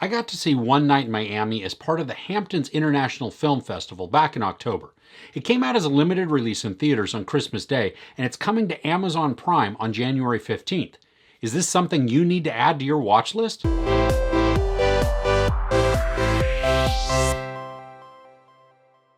I got to see One Night in Miami as part of the Hamptons International Film Festival back in October. It came out as a limited release in theaters on Christmas Day, and it's coming to Amazon Prime on January 15th. Is this something you need to add to your watch list?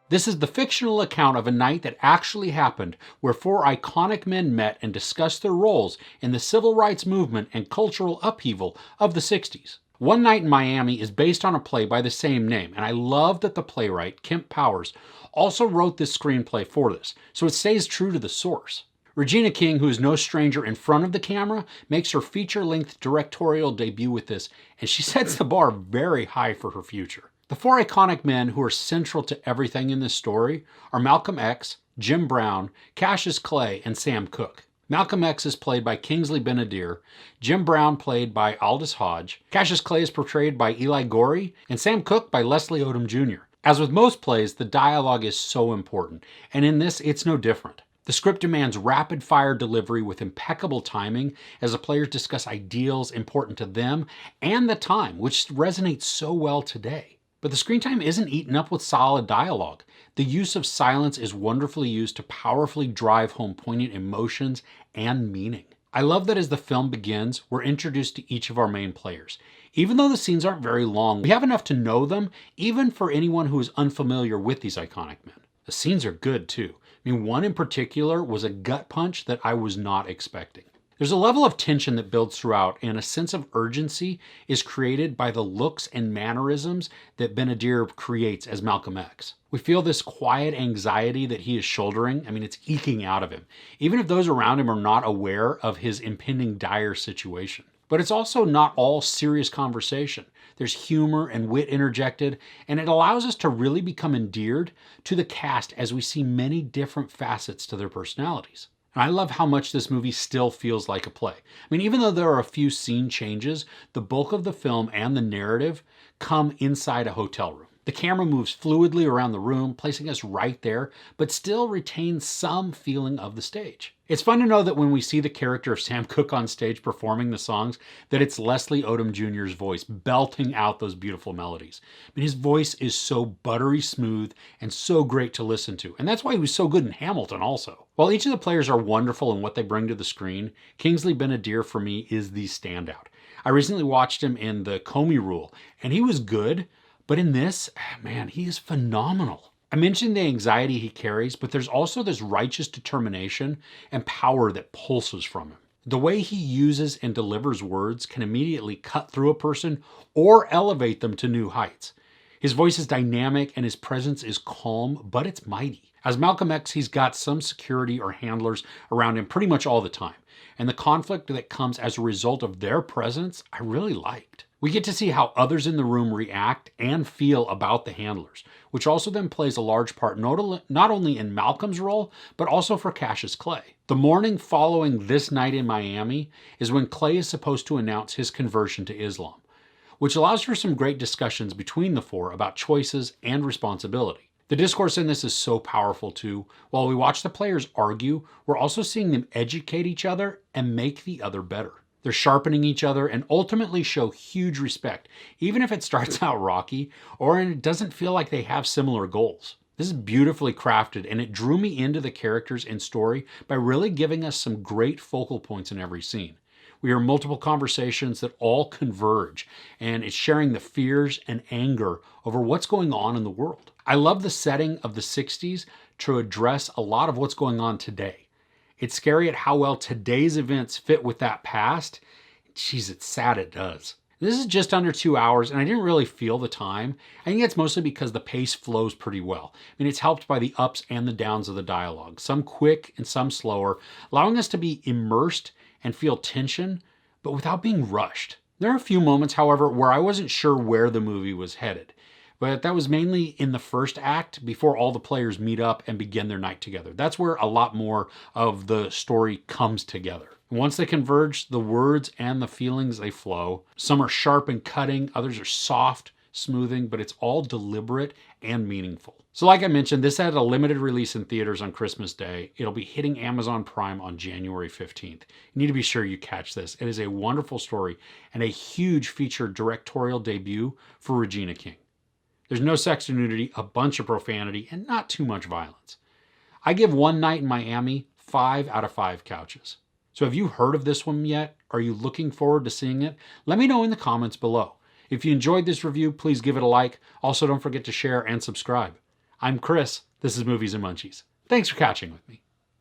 This is the fictional account of a night that actually happened where four iconic men met and discussed their roles in the civil rights movement and cultural upheaval of the 60s. One Night in Miami is based on a play by the same name, and I love that the playwright, Kemp Powers, also wrote this screenplay for this, so it stays true to the source. Regina King, who is no stranger in front of the camera, makes her feature-length directorial debut with this, and she sets the bar very high for her future. The four iconic men who are central to everything in this story are Malcolm X, Jim Brown, Cassius Clay, and Sam Cooke. Malcolm X is played by Kingsley Ben-Adir, Jim Brown played by Aldous Hodge, Cassius Clay is portrayed by Eli Goree, and Sam Cooke by Leslie Odom Jr. As with most plays, the dialogue is so important, and in this, it's no different. The script demands rapid-fire delivery with impeccable timing as the players discuss ideals important to them and the time, which resonates so well today. But the screen time isn't eaten up with solid dialogue. The use of silence is wonderfully used to powerfully drive home poignant emotions and meaning. I love that as the film begins, we're introduced to each of our main players. Even though the scenes aren't very long, we have enough to know them, even for anyone who is unfamiliar with these iconic men. The scenes are good too. I mean, one in particular was a gut punch that I was not expecting. There's a level of tension that builds throughout, and a sense of urgency is created by the looks and mannerisms that Ben-Adir creates as Malcolm X. We feel this quiet anxiety that he is shouldering. I mean, it's eking out of him, even if those around him are not aware of his impending dire situation. But it's also not all serious conversation. There's humor and wit interjected, and it allows us to really become endeared to the cast as we see many different facets to their personalities. And I love how much this movie still feels like a play. I mean, even though there are a few scene changes, the bulk of the film and the narrative come inside a hotel room. The camera moves fluidly around the room, placing us right there, but still retains some feeling of the stage. It's fun to know that when we see the character of Sam Cooke on stage performing the songs, that it's Leslie Odom Jr.'s voice belting out those beautiful melodies. I mean, his voice is so buttery smooth and so great to listen to, and that's why he was so good in Hamilton also. While each of the players are wonderful in what they bring to the screen, Kingsley Ben-Adir for me is the standout. I recently watched him in The Comey Rule, and he was good, but in this, man, he is phenomenal. I mentioned the anxiety he carries, but there's also this righteous determination and power that pulses from him. The way he uses and delivers words can immediately cut through a person or elevate them to new heights. His voice is dynamic and his presence is calm, but it's mighty. As Malcolm X, he's got some security or handlers around him pretty much all the time, and the conflict that comes as a result of their presence, I really liked. We get to see how others in the room react and feel about the handlers, which also then plays a large part not only in Malcolm's role, but also for Cassius Clay. The morning following this night in Miami is when Clay is supposed to announce his conversion to Islam, which allows for some great discussions between the four about choices and responsibility. The discourse in this is so powerful too. While we watch the players argue, we're also seeing them educate each other and make the other better. They're sharpening each other and ultimately show huge respect, even if it starts out rocky or it doesn't feel like they have similar goals. This is beautifully crafted, and it drew me into the characters and story by really giving us some great focal points in every scene. We hear multiple conversations that all converge, and it's sharing the fears and anger over what's going on in the world. I love the setting of the 60s to address a lot of what's going on today. It's scary at how well today's events fit with that past. Jeez, it's sad it does. This is just under 2 hours, and I didn't really feel the time. I think it's mostly because the pace flows pretty well. I mean, it's helped by the ups and the downs of the dialogue, some quick and some slower, allowing us to be immersed and feel tension, but without being rushed. There are a few moments, however, where I wasn't sure where the movie was headed. But that was mainly in the first act before all the players meet up and begin their night together. That's where a lot more of the story comes together. Once they converge, the words and the feelings, they flow. Some are sharp and cutting, others are soft, smoothing, but it's all deliberate and meaningful. So like I mentioned, this had a limited release in theaters on Christmas Day. It'll be hitting Amazon Prime on January 15th. You need to be sure you catch this. It is a wonderful story and a huge featured directorial debut for Regina King. There's no sex or nudity, a bunch of profanity, and not too much violence. I give One Night in Miami 5 out of 5 couches. So have you heard of this one yet? Are you looking forward to seeing it? Let me know in the comments below. If you enjoyed this review, please give it a like. Also, don't forget to share and subscribe. I'm Chris. This is Movies and Munchies. Thanks for catching with me.